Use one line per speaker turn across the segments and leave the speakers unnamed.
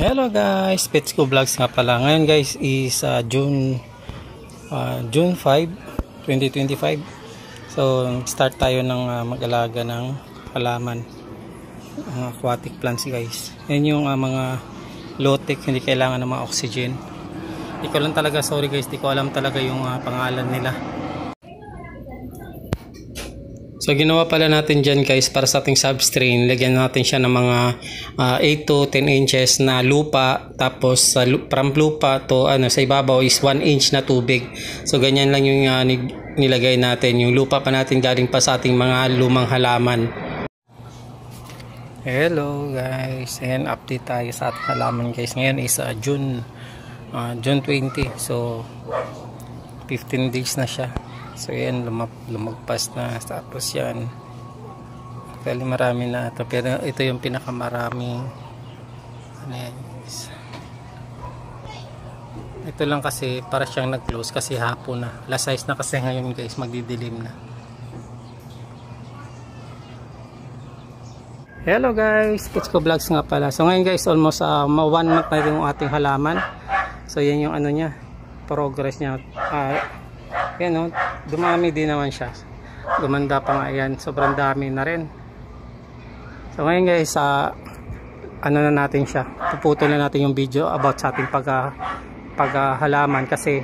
Hello guys, Petsko Vlogs nga pala. Ngayon guys is June 5, 2025. So start tayo ng mag-alaga ng halaman, aquatic plants guys. Yan yung mga low-tech, hindi kailangan ng mga oxygen. Di ko lang talaga, sorry guys, di ko alam talaga yung pangalan nila. So ginawa pala natin dyan guys, para sa ating substrain, lagyan natin siya ng mga 8 to 10 inches na lupa, tapos from lupa to sa ibabaw is 1 inch na tubig. So ganyan lang yung nilagay natin, yung lupa pa natin galing pa sa ating mga lumang halaman. Hello guys, and update tayo sa ating halaman guys. Ngayon is June 20, so 15 days na siya. So yan, lumagpas na. Tapos yan, actually marami na ito, pero ito yung pinakamaraming yan guys. Ito lang kasi para siyang nag-close kasi hapon na, last size na kasi ngayon guys, magdidilim na. Hello guys, Petsko Vlogs nga pala. So ngayon guys, almost 1 month na rin yung ating halaman. So yan yung niya, progress niya. Yan dumami din naman siya, gumanda pa nga yan, sobrang dami na rin. So ngayon guys, na natin siya, puputulan natin yung video about sa ating paghalaman kasi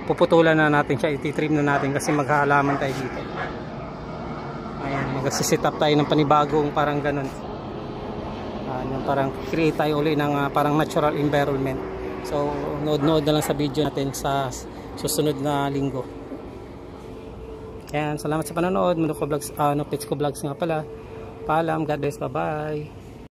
puputulan na natin siya, ititrim na natin kasi maghahalaman tayo dito. Ayan, mag-set up tayo ng panibagong parang ganun, parang create tayo ulit ng parang natural environment. So nood na lang sa video natin sa susunod na linggo. Yan, salamat sa panonood. Petsko Vlogs nga pala. Paalam, God bless, bye bye.